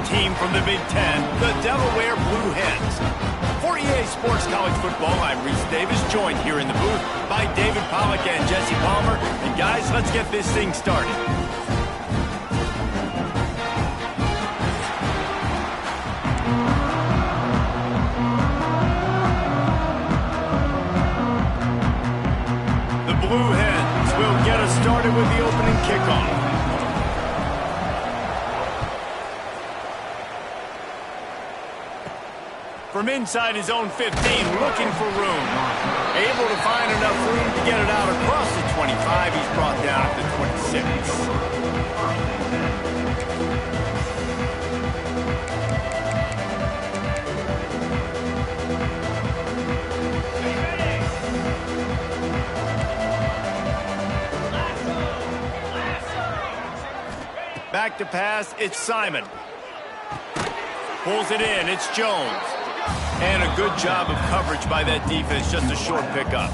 team from the Big Ten, the Delaware Blue Hens. For EA Sports College Football, I'm Reese Davis, joined here in the booth by David Pollack and Jesse Palmer. And guys, let's get this thing started. The Blue Hens will get us started with the opening kickoff. From inside his own 15, looking for room. Able to find enough room to get it out across the 25. He's brought down at the 26. Back to pass, it's Simon. Pulls it in, it's Jones. And a good job of coverage by that defense, just a short pickup.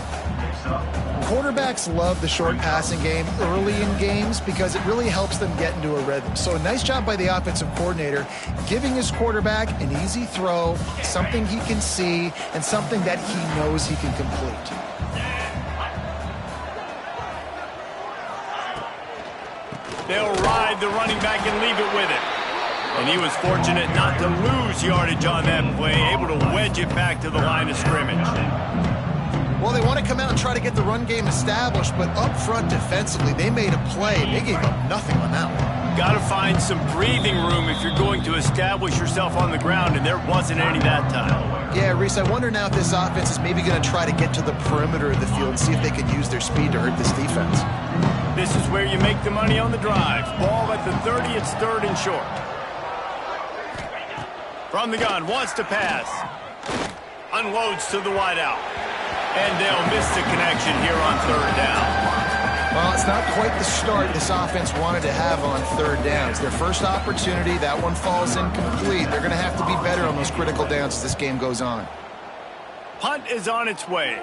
Quarterbacks love the short passing game early in games because it really helps them get into a rhythm. So a nice job by the offensive coordinator giving his quarterback an easy throw, something he can see, and something that he knows he can complete. They'll ride the running back and leave it with it. And he was fortunate not to lose yardage on that play, able to wedge it back to the line of scrimmage. Well, they want to come out and try to get the run game established, but up front defensively, they made a play. They gave up nothing on that one. Got to find some breathing room if you're going to establish yourself on the ground, and there wasn't any that time. Yeah, Reese, I wonder now if this offense is maybe going to try to get to the perimeter of the field and see if they can use their speed to hurt this defense. This is where you make the money on the drive. Ball at the 30, it's third and short. From the gun, wants to pass. Unloads to the wideout. And they'll miss the connection here on third down. Well, it's not quite the start this offense wanted to have on third down. It's their first opportunity. That one falls incomplete. They're going to have to be better on those critical downs as this game goes on. Punt is on its way.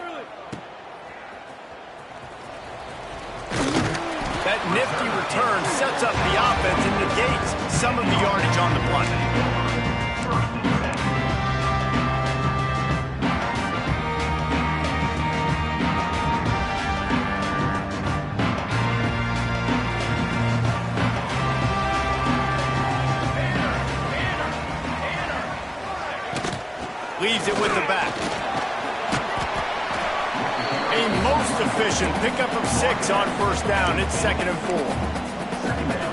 That nifty return sets up the offense and negates some of the yardage on the punt. Leaves it with the back. A most efficient pickup of 6 on first down. It's 2nd and 4.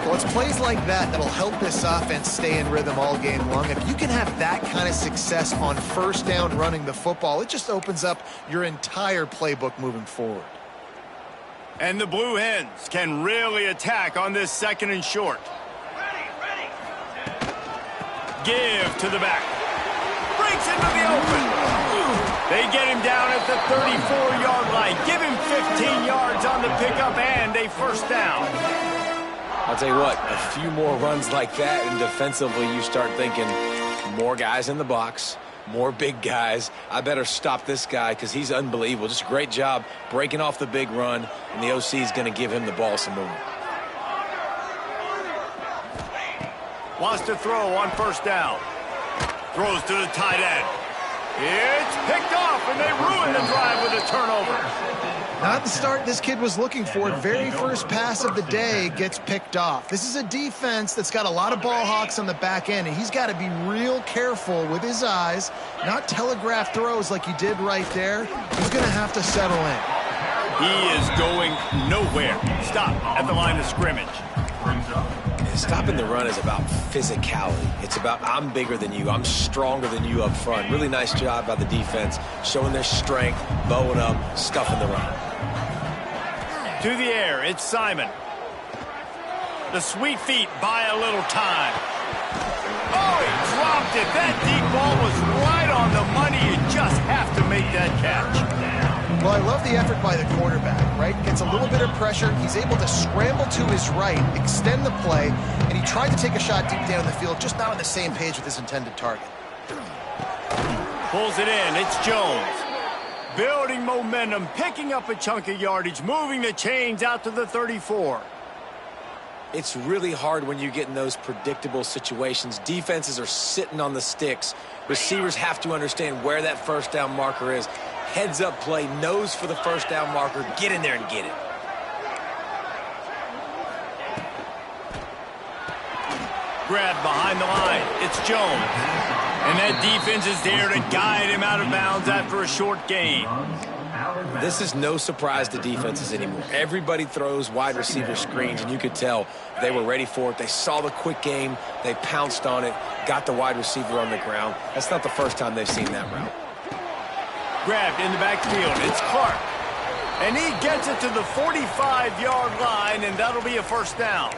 Well, it's plays like that that'll help this offense stay in rhythm all game long. If you can have that kind of success on first down running the football, it just opens up your entire playbook moving forward. And the Blue Hens can really attack on this 2nd and short. Give to the back. Breaks into the open. They get him down at the 34-yard line. Give him 15 yards on the pickup and a first down. I'll tell you what, a few more runs like that, and defensively you start thinking more guys in the box, more big guys. I better stop this guy because he's unbelievable. Just a great job breaking off the big run, and the OC is going to give him the ball some movement. Wants to throw on first down. Throws to the tight end. It's picked off, and they ruin the drive with a turnover. Not the start this kid was looking for. Very first pass of the day gets picked off. This is a defense that's got a lot of ball hawks on the back end, and he's got to be real careful with his eyes, not telegraph throws like he did right there. He's going to have to settle in. He is going nowhere. Stop at the line of scrimmage. Stopping the run is about physicality. It's about I'm bigger than you. I'm stronger than you up front. Really nice job by the defense, showing their strength, bowing up, stuffing the run. To the air, it's Simon. The sweet feet buy a little time. Oh, he dropped it. That deep ball was right on the money. You just have to make that catch. Well, I love the effort by the quarterback, right? Gets a little bit of pressure. He's able to scramble to his right, extend the play, and he tried to take a shot deep down the field, just not on the same page with his intended target. Pulls it in. It's Jones. Building momentum, picking up a chunk of yardage, moving the chains out to the 34. It's really hard when you get in those predictable situations. Defenses are sitting on the sticks. Receivers have to understand where that first down marker is. Heads up play, nose for the first down marker. Get in there and get it. Grab behind the line. It's Jones. And that defense is there to guide him out of bounds after a short gain. This is no surprise to defenses anymore. Everybody throws wide receiver screens, and you could tell they were ready for it. They saw the quick game. They pounced on it, got the wide receiver on the ground. That's not the first time they've seen that route. Grabbed in the backfield. It's Clark. And he gets it to the 45-yard line, and that'll be a first down.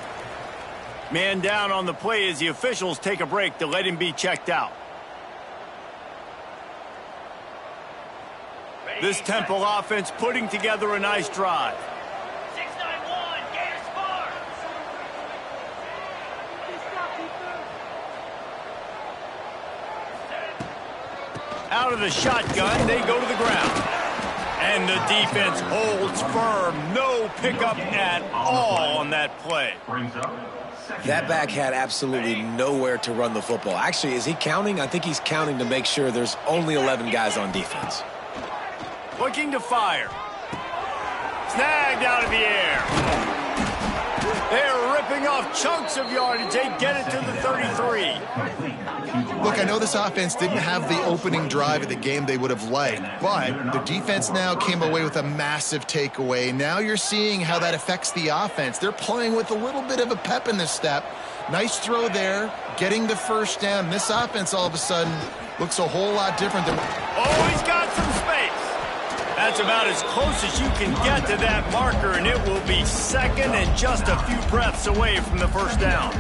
Man down on the play as the officials take a break to let him be checked out. This Temple offense putting together a nice drive. 691, Gators Farm. Out of the shotgun, they go to the ground. And the defense holds firm. No pickup at all on that play. That back had absolutely nowhere to run the football. Actually, is he counting? I think he's counting to make sure there's only 11 guys on defense. Looking to fire. Snagged out of the air. They're ripping off chunks of yardage. They get it to the 33. Look, I know this offense didn't have the opening drive of the game they would have liked, but the defense now came away with a massive takeaway. Now you're seeing how that affects the offense. They're playing with a little bit of a pep in the step. Nice throw there, getting the first down. This offense all of a sudden looks a whole lot different than... Oh, he's got some space. That's about as close as you can get to that marker, and it will be second and just a few breaths away from the first down.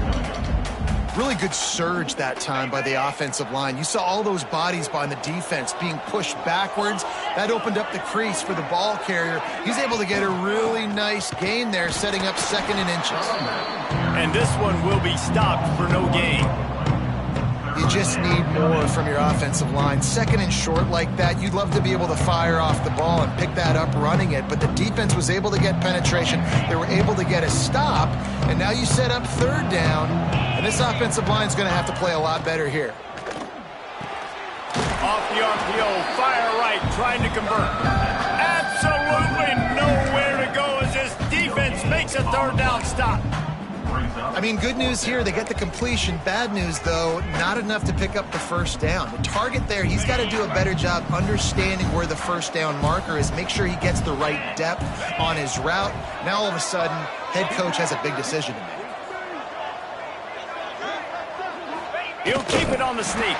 Really good surge that time by the offensive line. You saw all those bodies by the defense being pushed backwards. That opened up the crease for the ball carrier. He's able to get a really nice gain there, setting up second and inches. And this one will be stopped for no gain. You just need more from your offensive line. Second and short like that, you'd love to be able to fire off the ball and pick that up running it, but the defense was able to get penetration. They were able to get a stop, and now you set up third down, and this offensive line is going to have to play a lot better here. Off the RPO, fire right, trying to convert. Absolutely nowhere to go as this defense makes a third down stop. I mean, good news here, they get the completion. Bad news, though, not enough to pick up the first down. The target there, he's got to do a better job understanding where the first down marker is, make sure he gets the right depth on his route. Now, all of a sudden, head coach has a big decision to make. He'll keep it on the sneak.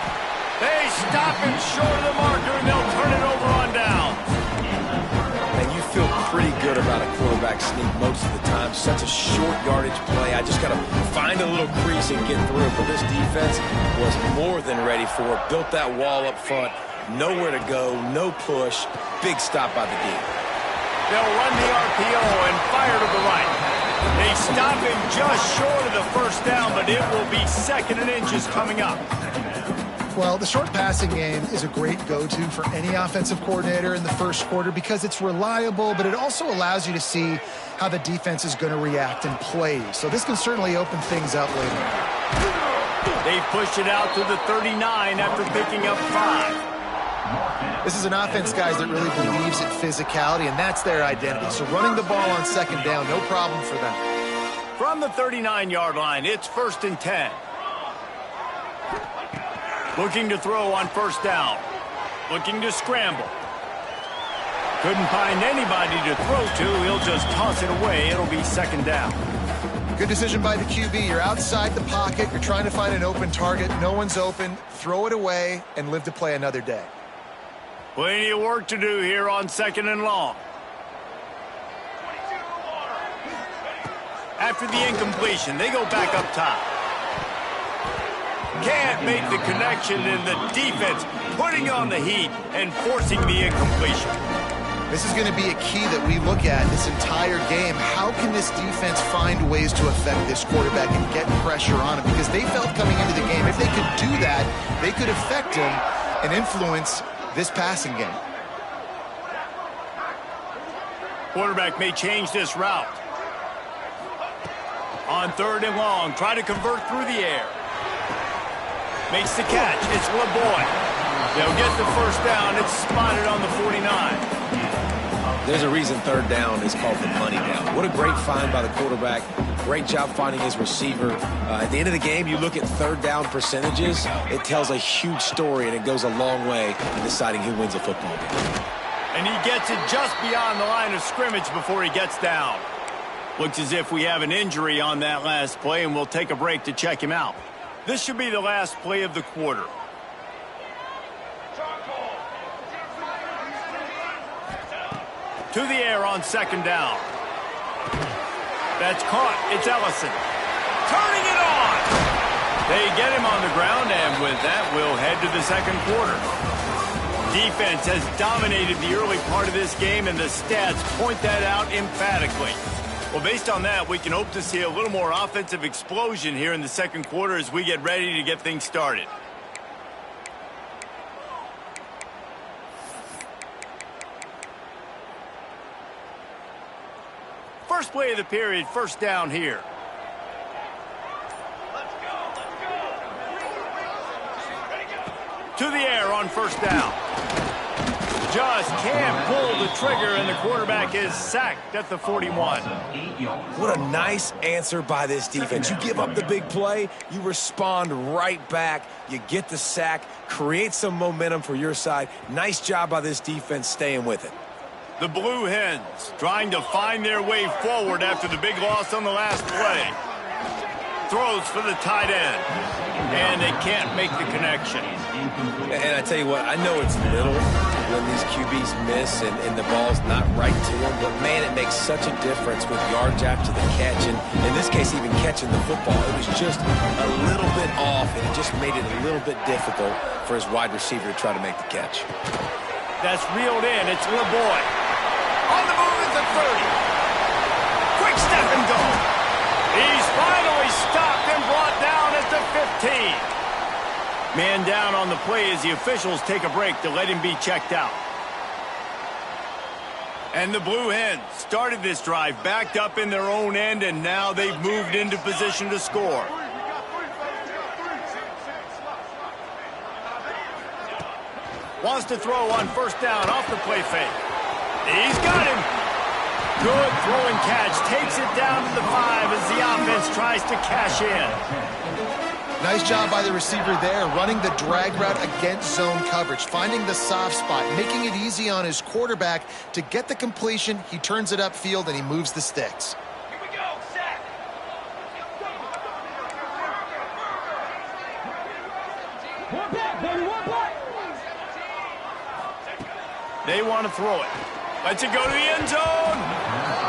They stop him short of the marker, and they'll turn it over on down. And you feel pretty good about a quarterback sneak most of the time. Such a short yardage play. I just got to find a little crease and get through it. But this defense was more than ready for it. Built that wall up front. Nowhere to go. No push. Big stop by the D. They'll run the RPO and fire to the right. They stop him just short of the first down, but it will be second and inches coming up. Well, the short passing game is a great go-to for any offensive coordinator in the first quarter because it's reliable, but it also allows you to see how the defense is going to react and play. So this can certainly open things up later. They push it out to the 39 after picking up 5. This is an offense, guys, that really believes in physicality, and that's their identity. So running the ball on second down, no problem for them. From the 39-yard line, it's first and 10. Looking to throw on first down. Looking to scramble. Couldn't find anybody to throw to. He'll just toss it away. It'll be second down. Good decision by the QB. You're outside the pocket. You're trying to find an open target. No one's open. Throw it away and live to play another day. Plenty of work to do here on second and long. After the incompletion, they go back up top. Can't make the connection, and the defense putting on the heat and forcing the incompletion. This is going to be a key that we look at this entire game. How can this defense find ways to affect this quarterback and get pressure on him? Because they felt coming into the game, if they could do that, they could affect him and influence this passing game. Quarterback may change this route. On 3rd and long, try to convert through the air. Makes the catch. It's LeBoy. They'll get the first down. It's spotted on the 49. There's a reason 3rd down is called the money down. What a great find by the quarterback. Great job finding his receiver. At the end of the game, you look at 3rd down percentages. It tells a huge story, and it goes a long way in deciding who wins a football game. And he gets it just beyond the line of scrimmage before he gets down. Looks as if we have an injury on that last play, and we'll take a break to check him out. This should be the last play of the quarter. To the air on 2nd down. That's caught. It's Ellison. Turning it on. They get him on the ground, and with that, we'll head to the 2nd quarter. Defense has dominated the early part of this game, and the stats point that out emphatically. Well, based on that, we can hope to see a little more offensive explosion here in the 2nd quarter as we get ready to get things started. First play of the period, 1st down here. Let's go. To the air on 1st down. Just can't pull the trigger, and the quarterback is sacked at the 41. What a nice answer by this defense. You give up the big play, you respond right back, you get the sack, create some momentum for your side. Nice job by this defense staying with it. The Blue Hens trying to find their way forward after the big loss on the last play. Throws for the tight end, and they can't make the connection. And I tell you what, I know it's little when these QBs miss and the ball's not right to them, but man, it makes such a difference with yards after the catch, and in this case, even catching the football. It was just a little bit off, and it just made it a little bit difficult for his wide receiver to try to make the catch. That's reeled in. It's LeBoy. On the move at the 30. Quick step and go. He's finally stopped and brought down at the 15. Man down on the play as the officials take a break to let him be checked out. And the Blue Hens started this drive backed up in their own end, and now they've moved into position to score. Wants to throw on 1st down off the play fake. He's got him. Good throw and catch. Takes it down to the 5 as the offense tries to cash in. Nice job by the receiver there, running the drag route against zone coverage, finding the soft spot, making it easy on his quarterback to get the completion. He turns it upfield, and he moves the sticks. Here we go, sack. One back, baby, one back. They want to throw it. Lets it go to the end zone.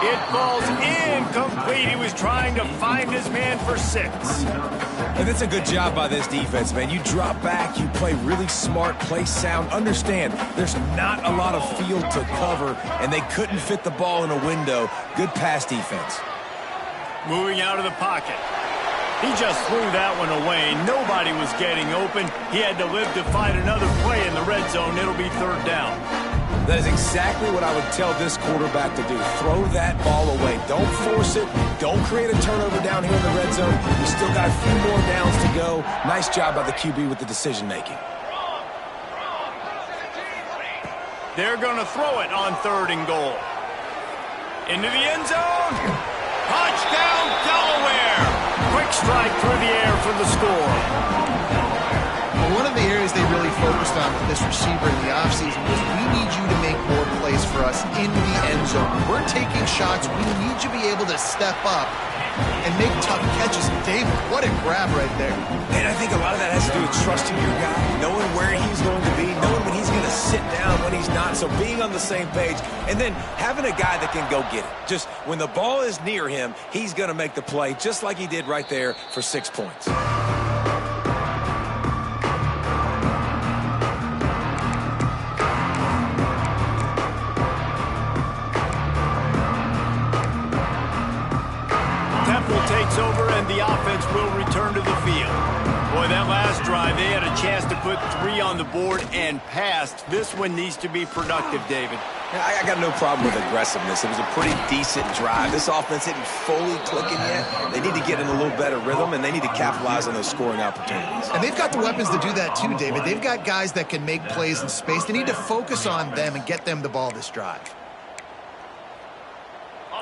It falls incomplete. He was trying to find his man for 6. And that's a good job by this defense, man. You drop back, you play really smart, play sound. Understand, there's not a lot of field to cover, and they couldn't fit the ball in a window. Good pass defense. Moving out of the pocket. He just threw that one away. Nobody was getting open. He had to live to fight another play in the red zone. It'll be 3rd down. That is exactly what I would tell this quarterback to do. Throw that ball away. Don't force it. Don't create a turnover down here in the red zone. We still got a few more downs to go. Nice job by the QB with the decision-making. They're going to throw it on 3rd and goal. Into the end zone. Touchdown, Delaware. Quick strike through the air for the score. One of the areas they really focused on with this receiver in the offseason was, we need you to make more plays for us in the end zone. We're taking shots. We need you to be able to step up and make tough catches. David, what a grab right there. And I think a lot of that has to do with trusting your guy, knowing where he's going to be, knowing when he's going to sit down, when he's not. So being on the same page, and then having a guy that can go get it. Just when the ball is near him, he's going to make the play, just like he did right there for 6 points. Takes over, and the offense will return to the field. Boy, that last drive drive, they had a chance to put 3 on the board and passed. This one needs to be productive, David. I got no problem with aggressiveness. It was a pretty decent drive. This offense isn't fully clicking yet. They need to get in a little better rhythm, and they need to capitalize on those scoring opportunities. And they've got the weapons to do that too, David. They've got guys that can make plays in space. They need to focus on them and get them the ball this drive.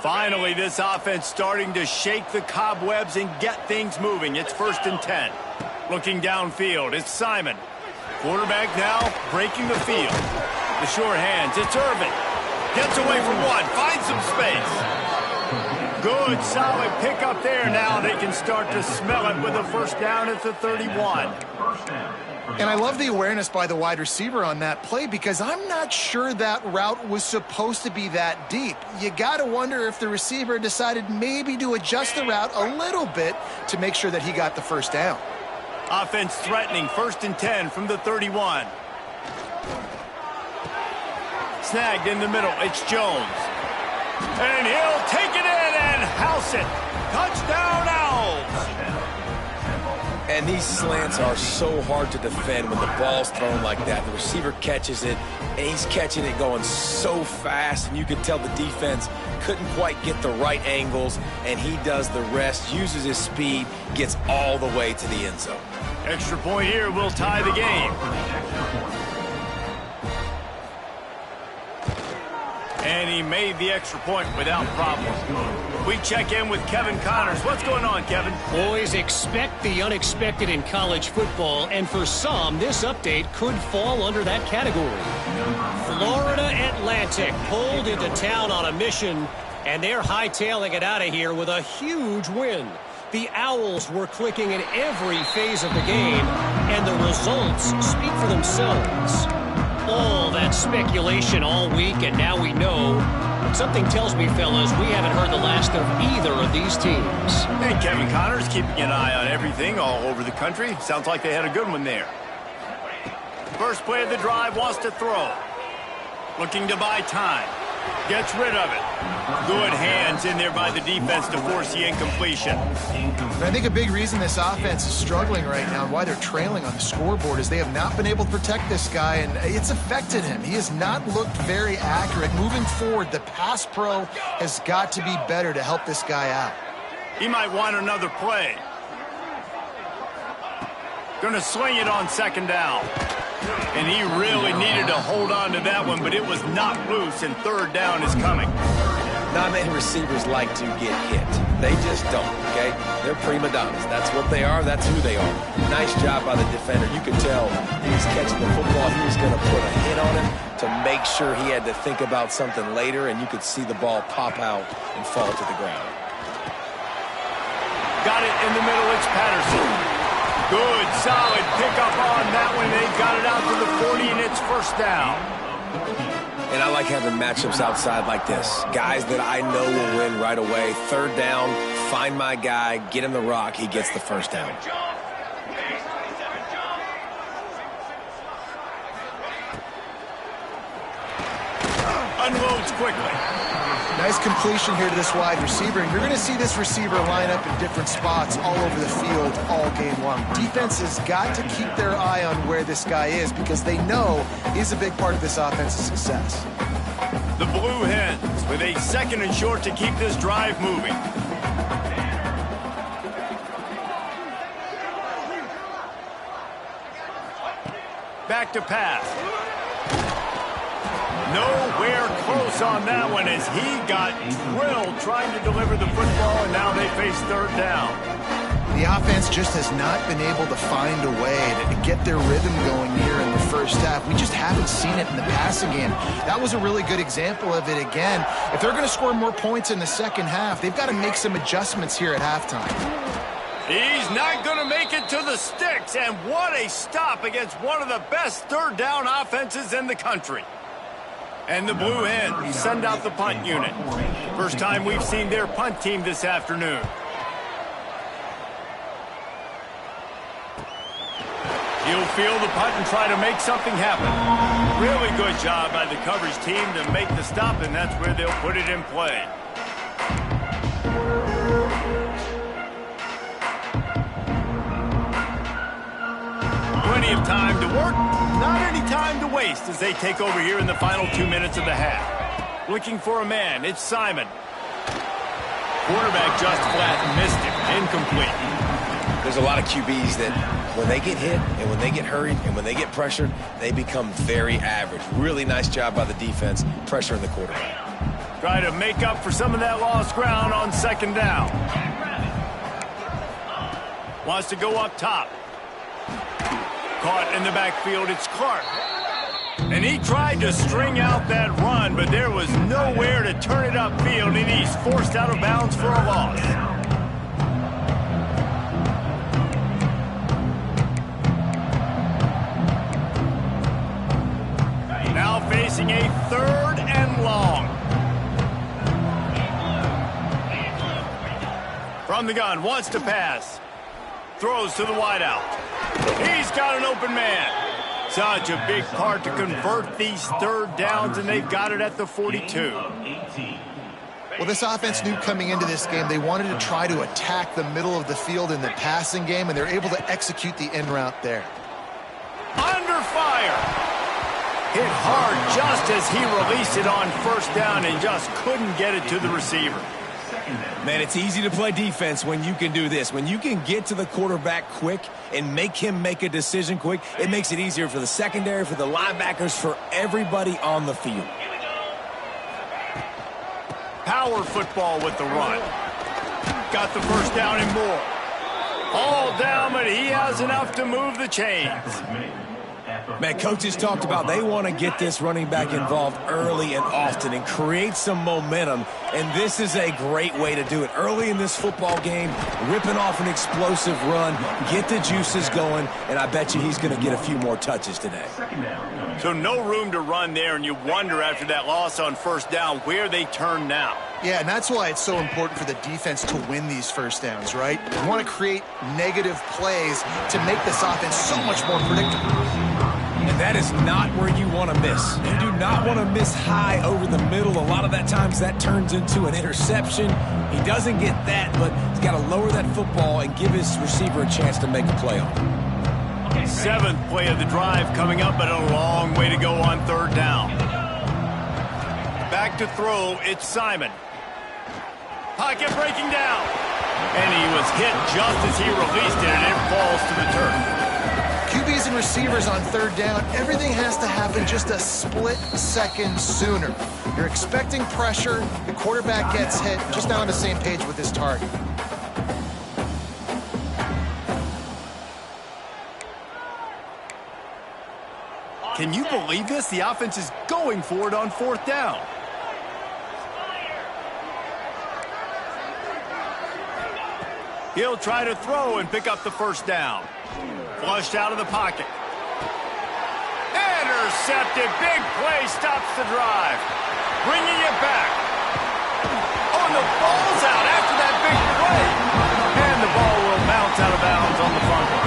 Finally, this offense starting to shake the cobwebs and get things moving. It's 1st and 10. Looking downfield, it's Simon. Quarterback now breaking the field. The short hands, it's Irvin. Gets away from one, finds some space. Good, solid pickup there. Now they can start to smell it with a 1st down at the 31. And I love the awareness by the wide receiver on that play because I'm not sure that route was supposed to be that deep. You got to wonder if the receiver decided maybe to adjust the route a little bit to make sure that he got the 1st down. Offense threatening, 1st and 10 from the 31. Snagged in the middle, it's Jones. And he'll take it in and house it. Touchdown, Owls. And these slants are so hard to defend when the ball's thrown like that. The receiver catches it, and he's catching it going so fast, and you can tell the defense couldn't quite get the right angles, and he does the rest, uses his speed, gets all the way to the end zone. Extra point here will tie the game. And he made the extra point without problem. We check in with Kevin Connors. What's going on, Kevin? Boys, expect the unexpected in college football, and for some, this update could fall under that category. Florida Atlantic pulled into town on a mission, and they're hightailing it out of here with a huge win. The Owls were clicking in every phase of the game, and the results speak for themselves. All that speculation all week, and now we know. But something tells me, fellas, we haven't heard the last of either of these teams. And Kevin Connors keeping an eye on everything all over the country. Sounds like they had a good one there. First play of the drive, wants to throw. Looking to buy time. Gets rid of it. Good hands in there by the defense to force the incompletion. I think a big reason this offense is struggling right now and why they're trailing on the scoreboard is they have not been able to protect this guy, and it's affected him. He has not looked very accurate. Moving forward, the pass pro has got to be better to help this guy out. He might want another play. Gonna swing it on 2nd down. And he really needed to hold on to that one, but it was not loose, and 3rd down is coming. Not many receivers like to get hit. They just don't, okay? They're prima donnas. That's what they are. That's who they are. Nice job by the defender. You could tell he was catching the football. He was going to put a hit on him to make sure he had to think about something later, and you could see the ball pop out and fall to the ground. Got it in the middle. It's Patterson. Good, solid pickup on that one. They got it out to the 40, and it's 1st down. And I like having matchups outside like this. Guys that I know will win right away. 3rd down, find my guy, get him the rock, he gets the 1st down. Unloads quickly. Nice completion here to this wide receiver. And you're going to see this receiver line up in different spots all over the field all game long. Defense has got to keep their eye on where this guy is because they know he's a big part of this offense's success. The Blue Hens with a 2nd and short to keep this drive moving. Back to pass. Nowhere close on that one as he got drilled trying to deliver the football, and now they face 3rd down. The offense just has not been able to find a way to get their rhythm going here in the 1st half. We just haven't seen it in the passing game. That was a really good example of it again. If they're going to score more points in the 2nd half, they've got to make some adjustments here at halftime. He's not going to make it to the sticks, and what a stop against one of the best 3rd down offenses in the country. And the Blue Hens send out the punt unit. First time we've seen their punt team this afternoon. He'll field the punt and try to make something happen. Really good job by the coverage team to make the stop, and that's where they'll put it in play. time to work, not any time to waste as they take over here in the final 2 minutes of the half. Looking for a man, it's Simon. Quarterback just flat missed him, incomplete. There's a lot of QBs that when they get hit and when they get hurried and when they get pressured, they become very average. Really nice job by the defense, pressuring the quarterback. Try to make up for some of that lost ground on second down. Wants to go up top. Caught in the backfield, it's Clark. And he tried to string out that run, but there was nowhere to turn it upfield, and he's forced out of bounds for a loss. Now facing a 3rd and long. From the gun, wants to pass. Throws to the wideout. He's got an open man. Such a big part to convert these 3rd downs, and they've got it at the 42. Well, this offense knew coming into this game they wanted to try to attack the middle of the field in the passing game, and they're able to execute the in route there. Under fire. Hit hard just as he released it on 1st down and just couldn't get it to the receiver. Man, it's easy to play defense when you can do this. When you can get to the quarterback quick and make him make a decision quick, it makes it easier for the secondary, for the linebackers, for everybody on the field. Power football with the run. Got the 1st down and more. All down, but he has enough to move the chains. Man, coaches talked about they want to get this running back involved early and often and create some momentum, and this is a great way to do it. Early in this football game, ripping off an explosive run, get the juices going, and I bet you he's going to get a few more touches today. So no room to run there, and you wonder after that loss on 1st down where they turn now. Yeah, and that's why it's so important for the defense to win these 1st downs, right? You want to create negative plays to make this offense so much more predictable. And that is not where you want to miss. You do not want to miss high over the middle. A lot of that times that turns into an interception. He doesn't get that, but he's got to lower that football and give his receiver a chance to make a play on it. 7th play of the drive coming up, but a long way to go on 3rd down. Back to throw, it's Simon. Pocket breaking down. And he was hit just as he released it, and it falls to the turf. QBs and receivers on 3rd down, everything has to happen just a split second sooner. You're expecting pressure, the quarterback gets hit, just not on the same page with his target. Can you believe this? The offense is going for it on 4th down. He'll try to throw and pick up the 1st down. Flushed out of the pocket. Intercepted. Big play stops the drive. Bringing it back. Oh, and the ball's out after that big play. And the ball will bounce out of bounds on the fumble.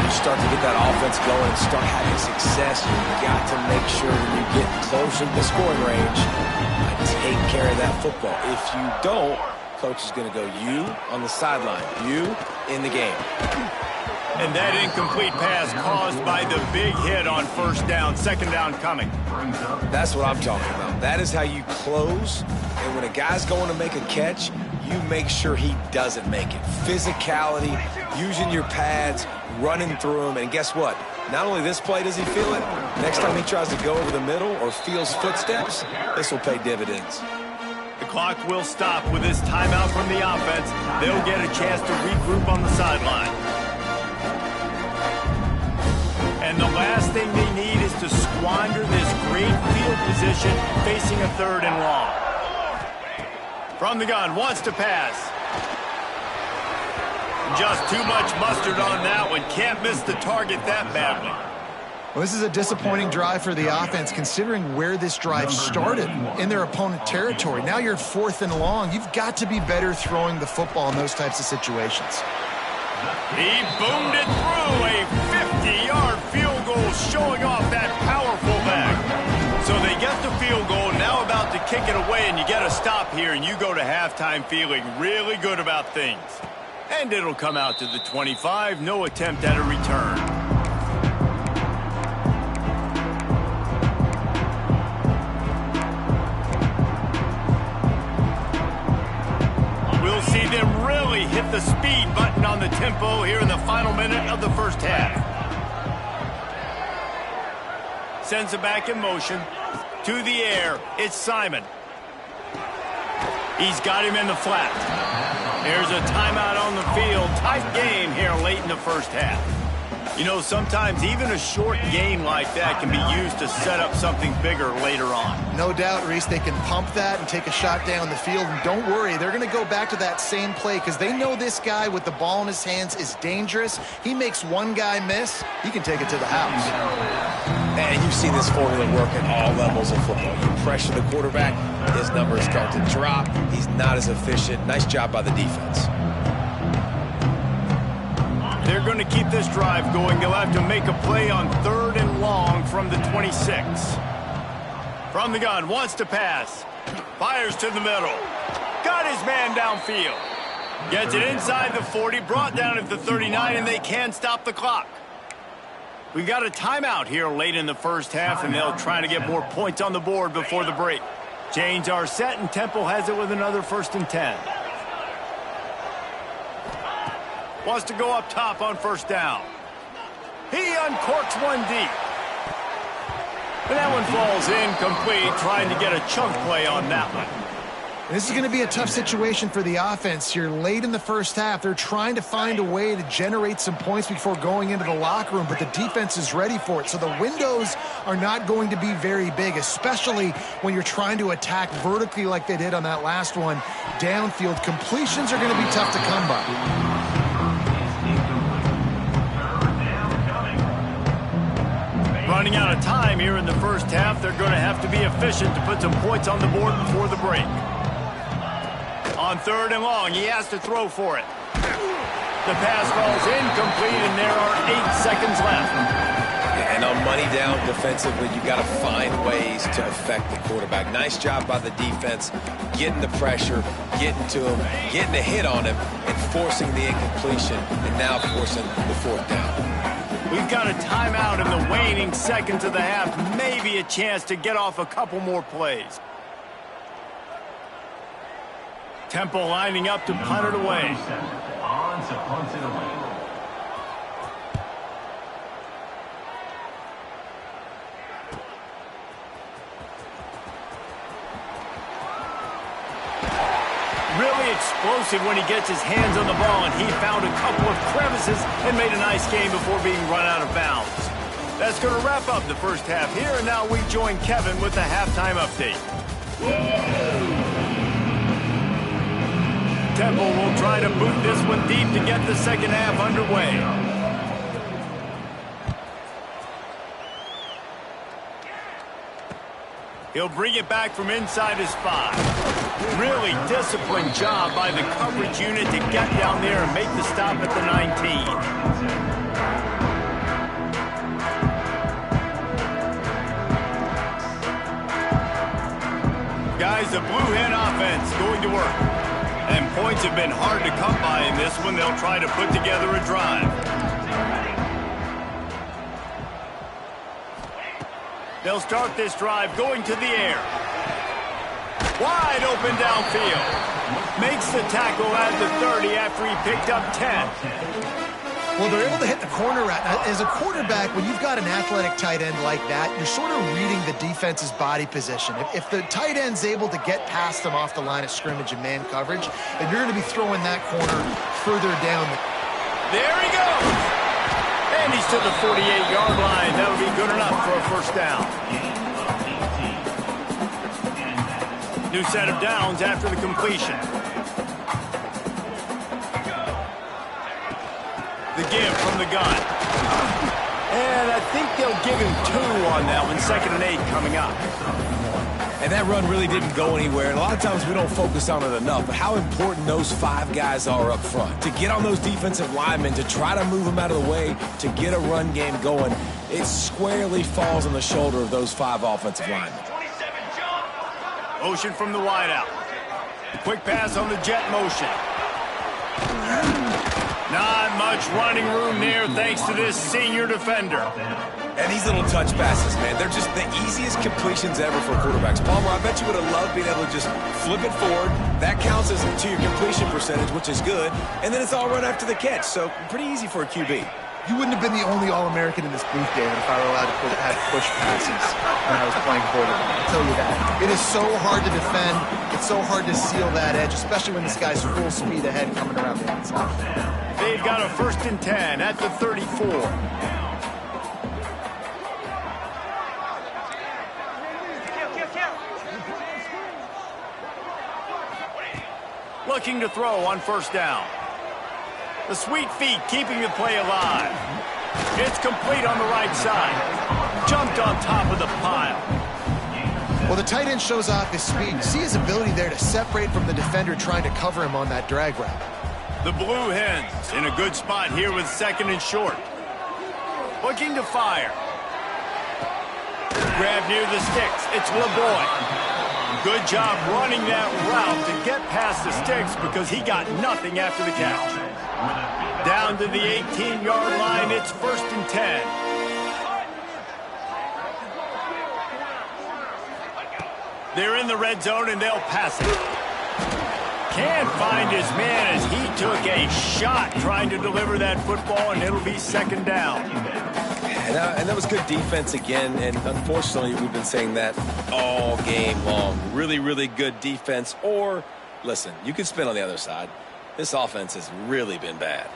You start to get that offense going, start having success, you've got to make sure when you get closer to the scoring range, take care of that football. If you don't, coach is going to go, you on the sideline, you in the game. And that incomplete pass caused by the big hit on 1st down, 2nd down coming. That's what I'm talking about. That is how you close, and when a guy's going to make a catch, you make sure he doesn't make it. Physicality, using your pads, running through him, and guess what? Not only this play does he feel it, next time he tries to go over the middle or feels footsteps, this will pay dividends. The clock will stop with this timeout from the offense. They'll get a chance to regroup on the sideline. And the last thing they need is to squander this great field position facing a 3rd and long. From the gun, wants to pass. Just too much mustard on that one. Can't miss the target that badly. Well, this is a disappointing drive for the offense considering where this drive started in their opponent territory. Now you're 4th and long. You've got to be better throwing the football in those types of situations. He boomed it through a 50-yard field goal, showing off that powerful back. So they get the field goal, now about to kick it away, and you get a stop here, and you go to halftime feeling really good about things. And it'll come out to the 25, no attempt at a return. the speed button on the tempo here in the final minute of the first half. Sends it back in motion. To the air, it's Simon. He's got him in the flat. There's a timeout on the field. Tight game here late in the first half. You know, sometimes even a short game like that can be used to set up something bigger later on. No doubt, Reese, they can pump that and take a shot down the field. And don't worry, they're going to go back to that same play because they know this guy with the ball in his hands is dangerous. He makes one guy miss, he can take it to the house. And you've seen this formula work at all levels of football. You pressure the quarterback, his numbers start to drop. He's not as efficient. Nice job by the defense. They're going to keep this drive going. They'll have to make a play on 3rd and long from the 26. From the gun, wants to pass. Fires to the middle. Got his man downfield. Gets it inside the 40, brought down at the 39, and they can stop the clock. We've got a timeout here late in the first half, and they'll try to get more points on the board before the break. Chains are set, and Temple has it with another 1st and 10. Wants to go up top on 1st down. He uncorks one deep. And that one falls incomplete, trying to get a chunk play on that one. This is going to be a tough situation for the offense here. Late in the first half, they're trying to find a way to generate some points before going into the locker room, but the defense is ready for it. So the windows are not going to be very big, especially when you're trying to attack vertically like they did on that last one. Downfield completions are going to be tough to come by. Running out of time here in the first half. They're going to have to be efficient to put some points on the board before the break. On 3rd and long, he has to throw for it. The pass falls incomplete, and there are 8 seconds left. And on money down defensively, you've got to find ways to affect the quarterback. Nice job by the defense, getting the pressure, getting to him, getting a hit on him, and forcing the incompletion, and now forcing the 4th down. We've got a timeout in the waning seconds of the half. Maybe a chance to get off a couple more plays. Temple lining up to punt it away. Really explosive when he gets his hands on the ball, and he found a couple of crevices and made a nice game before being run out of bounds. That's going to wrap up the first half here, and now we join Kevin with the halftime update. Temple will try to boot this one deep to get the second half underway. He'll bring it back from inside his 5. Really disciplined job by the coverage unit to get down there and make the stop at the 19. Guys, the Blue Hen offense going to work. And points have been hard to come by in this one. They'll try to put together a drive. They'll start this drive going to the air. Wide open downfield. Makes the tackle at the 30 after he picked up 10. Well, they're able to hit the corner route. As a quarterback, when you've got an athletic tight end like that, you're sort of reading the defense's body position. If the tight end's able to get past them off the line of scrimmage and man coverage, then you're going to be throwing that corner further down. There he goes. And he's to the 48-yard line. That'll be good enough for a 1st down. New set of downs after the completion. The give from the gun. And I think they'll give him 2 on that one. 2nd and 8 coming up. And that run really didn't go anywhere. And a lot of times we don't focus on it enough. But how important those 5 guys are up front. To get on those defensive linemen, to try to move them out of the way, to get a run game going, it squarely falls on the shoulder of those 5 offensive linemen. Motion from the wideout. Quick pass on the jet motion. Not much running room there thanks to this senior defender. And these little touch passes, man, they're just the easiest completions ever for quarterbacks. Palmer, I bet you would have loved being able to just flip it forward. That counts as to your completion percentage, which is good. And then it's all run after the catch, so pretty easy for a QB. You wouldn't have been the only All-American in this booth, David, if I were allowed to have push passes when I was playing quarterback. I'll tell you that. It is so hard to defend. It's so hard to seal that edge, especially when this guy's full speed ahead coming around the outside. They've got a 1st and 10 at the 34. Looking to throw on 1st down. The sweet feet keeping the play alive. It's complete on the right side. Jumped on top of the pile. Well, the tight end shows off his speed. You see his ability there to separate from the defender trying to cover him on that drag route. The Blue Hens in a good spot here with 2nd and short. Looking to fire. Grab near the sticks. It's LeBoy. Good job running that route to get past the sticks because he got nothing after the catch. Down to the 18-yard line, it's 1st and 10. They're in the red zone and they'll pass it. Can't find his man as he took a shot trying to deliver that football, and it'll be 2nd down. And that was good defense again, and unfortunately we've been saying that all game long. Really, really good defense. Or, listen, you could spin on the other side. This offense has really been bad.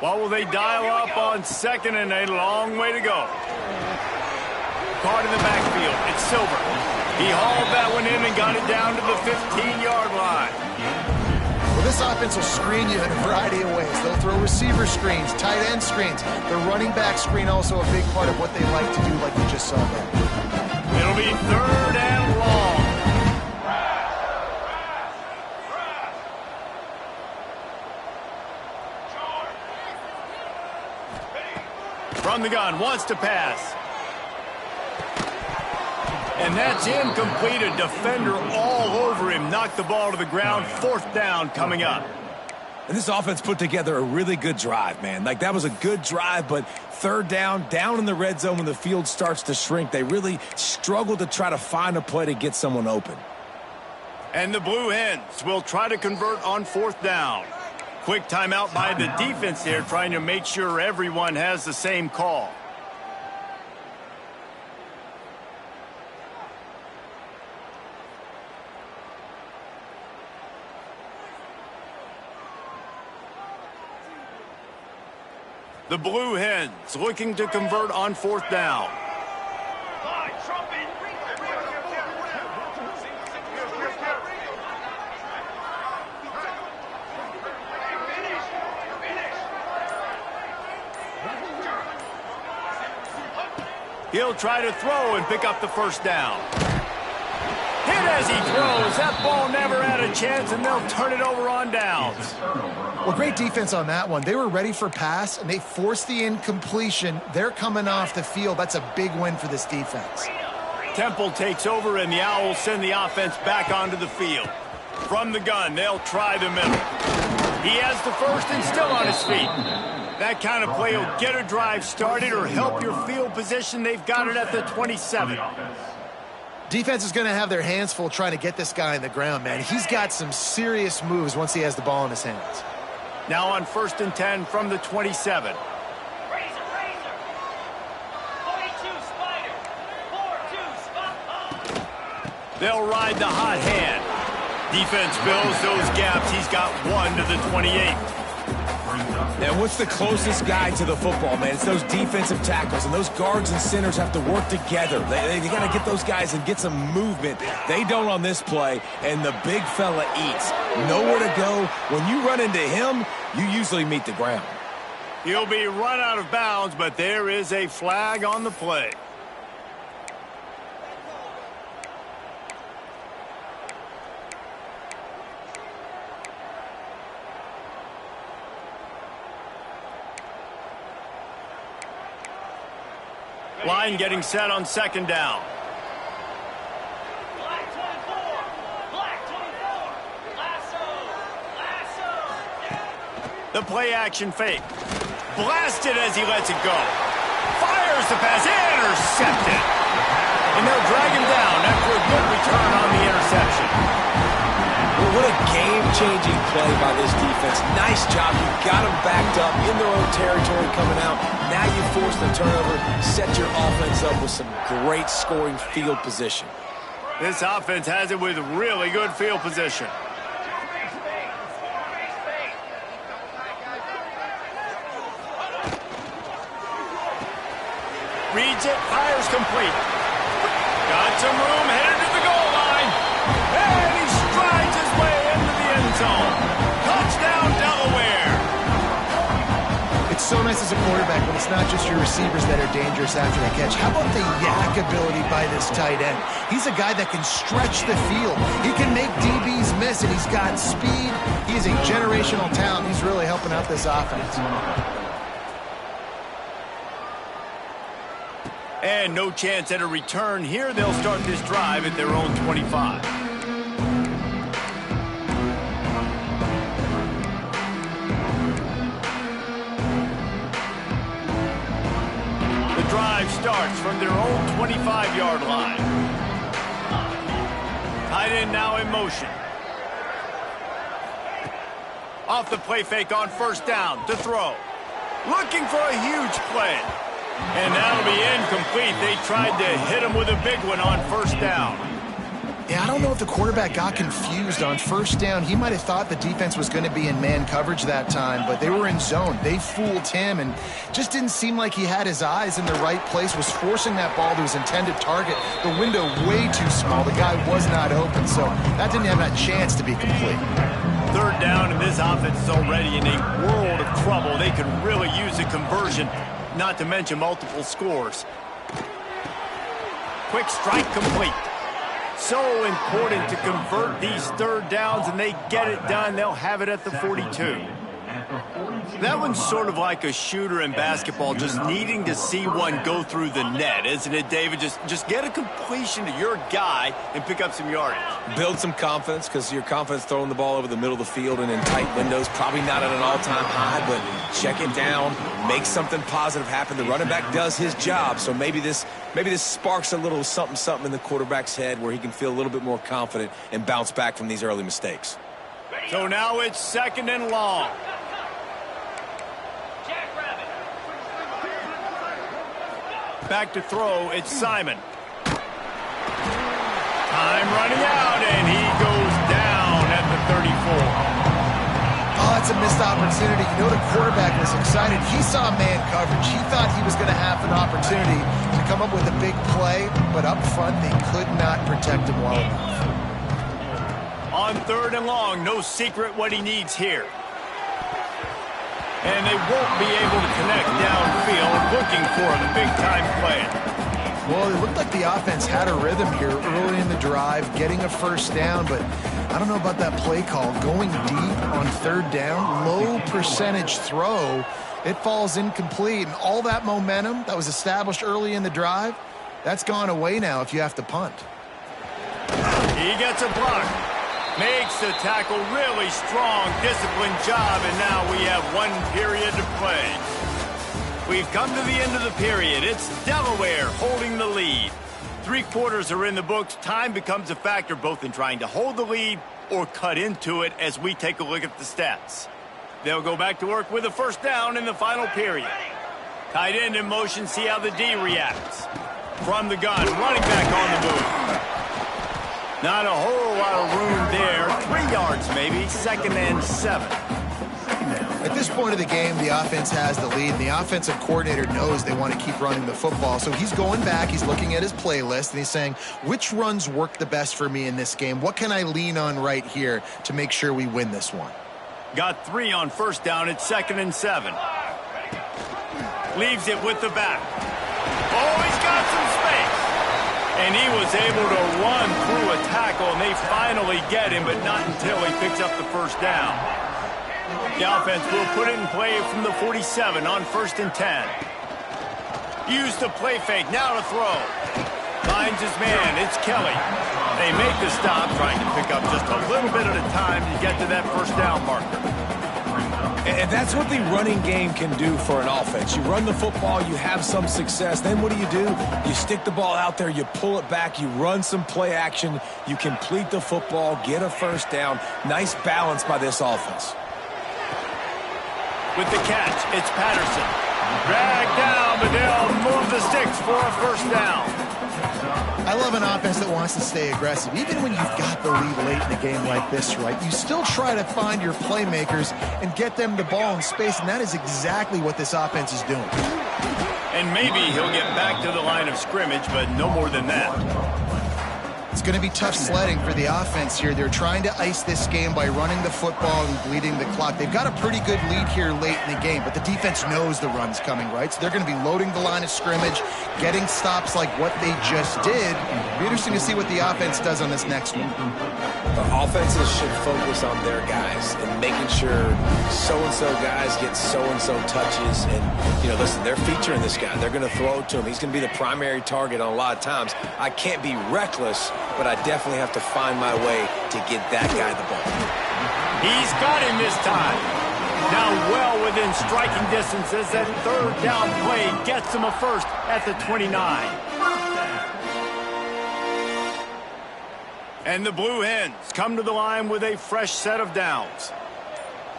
Well, will they dial up on 2nd and a long way to go? Caught in the backfield. It's Silver. He hauled that one in and got it down to the 15-yard line. Well, this offense will screen you in a variety of ways. They'll throw receiver screens, tight end screens. The running back screen also a big part of what they like to do, like we just saw there. It'll be 3rd and long. From the gun, wants to pass. And that's incomplete. A defender all over him. Knocked the ball to the ground. 4th down coming up. And this offense put together a really good drive, man. Like, that was a good drive, but 3rd down in the red zone when the field starts to shrink, they really struggle to try to find a play to get someone open. And the Blue Hens will try to convert on 4th down. Quick timeout by the defense here, trying to make sure everyone has the same call. The Blue Hens looking to convert on 4th down. He'll try to throw and pick up the 1st down. Hit as he throws. That ball never had a chance, and they'll turn it over on downs. Well, great defense on that one. They were ready for pass, and they forced the incompletion. They're coming off the field. That's a big win for this defense. Temple takes over, and the Owls send the offense back onto the field. From the gun, they'll try the middle. He has the 1st and still on his feet. That kind of play will get a drive started or help your field position. They've got it at the 27. Defense is going to have their hands full trying to get this guy on the ground, man. He's got some serious moves once he has the ball in his hands. Now on 1st and 10 from the 27. Razor, razor. 42 spider. 4-2 spot up. They'll ride the hot hand. Defense fills those gaps. He's got 1 to the 28. Now, what's the closest guy to the football, man? It's those defensive tackles, and those guards and centers have to work together. They got to get those guys and get some movement. They don't on this play, and the big fella eats. Nowhere to go. When you run into him, you usually meet the ground. He'll be run out of bounds, but there is a flag on the play. Line getting set on 2nd down. Black 24. Black 24. Lasso. The play action fake. Blasted as he lets it go. Fires the pass. Intercepted. And they'll drag him down after a good return on the interception. Well, what a game-changing play by this defense. Nice job. You got them backed up in their own territory coming out. Now you force the turnover, set your offense up with some great scoring field position. This offense has it with really good field position. Reads it, fires complete. Got some room, headed to the goal line. And he strides his way into the end zone. Touchdown, Delaware. It's so nice as a quarterback when it's not just your receivers that are dangerous after the catch. How about the yak ability by this tight end? He's a guy that can stretch the field. He can make DBs miss, and he's got speed. He's a generational talent. He's really helping out this offense. And no chance at a return here. They'll start this drive at their own 25. The drive starts from their own 25-yard line. Tight end now in motion. Off the play fake on first down to throw. Looking for a huge play. And that'll be incomplete. They tried to hit him with a big one on first down. Yeah, I don't know if the quarterback got confused on first down. He might have thought the defense was going to be in man coverage that time, but they were in zone. They fooled him and just didn't seem like he had his eyes in the right place, was forcing that ball to his intended target. The window way too small. The guy was not open, so that didn't have that chance to be complete. Third down, and this offense is already in a world of trouble. They could really use a conversion, not to mention multiple scores. Quick strike complete. So important to convert these third downs, and they get it done. They'll have it at the 42. That one's sort of like a shooter in basketball, just needing to see one go through the net, isn't it, David? Just get a completion to your guy and pick up some yardage. Build some confidence, because your confidence throwing the ball over the middle of the field and in tight windows, probably not at an all-time high, but check it down, make something positive happen. The running back does his job, so maybe this sparks a little something in the quarterback's head where he can feel a little bit more confident and bounce back from these early mistakes. So now it's second and long. Back to throw, it's Simon. Time running out, and he goes down at the 34. Oh, that's a missed opportunity. You know, the quarterback was excited. He saw man coverage. He thought he was going to have an opportunity to come up with a big play, but up front, they could not protect him well enough. On third and long, no secret what he needs here. And they won't be able to connect downfield, looking for a big-time play. Well, it looked like the offense had a rhythm here early in the drive, getting a first down, but I don't know about that play call. Going deep on third down, low percentage throw, it falls incomplete. And all that momentum that was established early in the drive, that's gone away now if you have to punt. He gets a block. Makes the tackle, really strong, disciplined job, and now we have one period to play. We've come to the end of the period. It's Delaware holding the lead. 3 quarters are in the books. Time becomes a factor both in trying to hold the lead or cut into it as we take a look at the stats. They'll go back to work with a first down in the final period. Tight end in motion, see how the D reacts. From the gun, running back on the move. Not a whole lot of room there. 3 yards maybe. Second and 7. At this point of the game, the offense has the lead, and the offensive coordinator knows they want to keep running the football. So he's going back, he's looking at his playlist, and he's saying, which runs work the best for me in this game? What can I lean on right here to make sure we win this one? Got 3 on first down. It's second and 7. Leaves it with the back. Oh, he's got some space. And he was able to run through a tackle, and they finally get him, but not until he picks up the first down. The offense will put it in play from the 47 on first and 10. Use the play fake, now to throw. Finds his man, it's Kelly. They make the stop, trying to pick up just a little bit at a time to get to that first down marker. And that's what the running game can do for an offense. You run the football, you have some success. Then what do? You stick the ball out there, you pull it back, you run some play action, you complete the football, get a first down. Nice balance by this offense. With the catch, it's Patterson. Dragged down, but they'll move the sticks for a first down. I love an offense that wants to stay aggressive. Even when you've got the lead late in a game like this, right, you still try to find your playmakers and get them the ball in space, and that is exactly what this offense is doing. And maybe he'll get back to the line of scrimmage, but no more than that. It's going to be tough sledding for the offense here. They're trying to ice this game by running the football and bleeding the clock. They've got a pretty good lead here late in the game, but the defense knows the run's coming, right? So they're going to be loading the line of scrimmage, getting stops like what they just did. It'll be interesting to see what the offense does on this next one. The offenses should focus on their guys and making sure so-and-so guys get so-and-so touches. And, listen, they're featuring this guy. They're going to throw it to him. He's going to be the primary target on a lot of times. I can't be reckless, but I definitely have to find my way to get that guy the ball. He's got him this time. Now well within striking distance as that third down play gets him a first at the 29. And the Blue Hens come to the line with a fresh set of downs.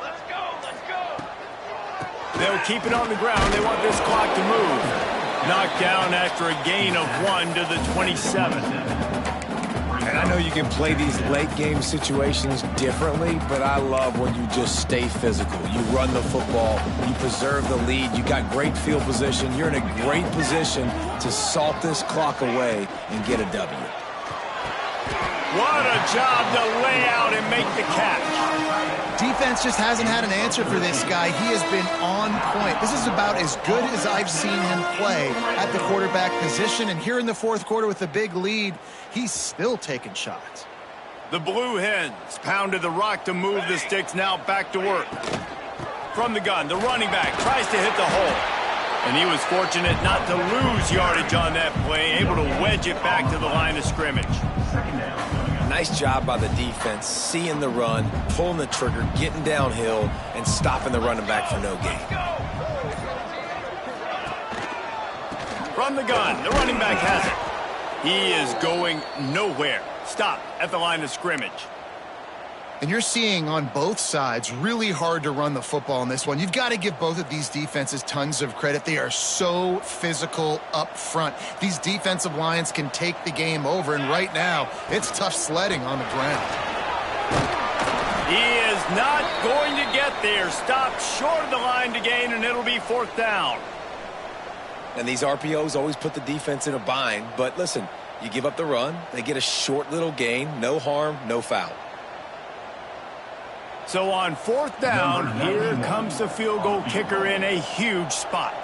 Let's go, let's go. They'll keep it on the ground. They want this clock to move. Knocked down after a gain of 1 to the 27. And I know you can play these late game situations differently, but I love when you just stay physical. You run the football, you preserve the lead, you got great field position. You're in a great position to salt this clock away and get a W. What a job to lay out and make the catch. Defense just hasn't had an answer for this guy. He has been on point. This is about as good as I've seen him play at the quarterback position. And here in the fourth quarter with the big lead, he's still taking shots. The Blue Hens pounded the rock to move the sticks. Now back to work. From the gun, the running back tries to hit the hole. And he was fortunate not to lose yardage on that play, able to wedge it back to the line of scrimmage. Nice job by the defense, seeing the run, pulling the trigger, getting downhill, and stopping the running back for no gain. From the gun, the running back has it. He is going nowhere. Stop at the line of scrimmage. And you're seeing on both sides really hard to run the football in this one. You've got to give both of these defenses tons of credit. They are so physical up front. These defensive lines can take the game over, and right now it's tough sledding on the ground. He is not going to get there. Stopped short of the line to gain, and it'll be fourth down. And these RPOs always put the defense in a bind, but listen, you give up the run, they get a short little gain, no harm, no foul. So on fourth down, here comes the field goal kicker in a huge spot.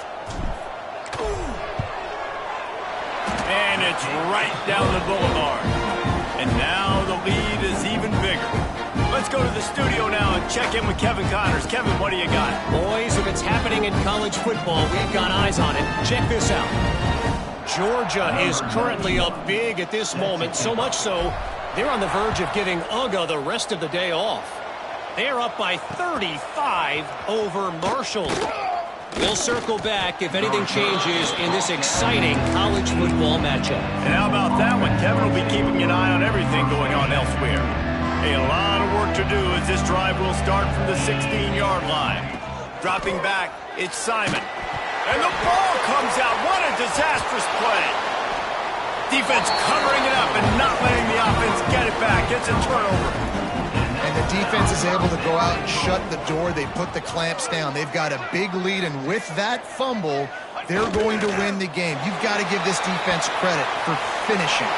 And it's right down the boulevard. And now the lead is even bigger. Let's go to the studio now and check in with Kevin Connors. Kevin, what do you got? Boys, if it's happening in college football, we've got eyes on it. Check this out. Georgia is currently up big at this moment, so much so they're on the verge of giving UGA the rest of the day off. They're up by 35 over Marshall. We'll circle back if anything changes in this exciting college football matchup. And how about that one? Kevin will be keeping an eye on everything going on elsewhere. A lot of work to do as this drive will start from the 16-yard line. Dropping back, it's Simon. And the ball comes out. What a disastrous play. Defense covering it up and not letting the offense get it back. It's a turnover. And the defense is able to go out and shut the door. They put the clamps down. They've got a big lead, and with that fumble, they're going to win the game. You've got to give this defense credit for finishing.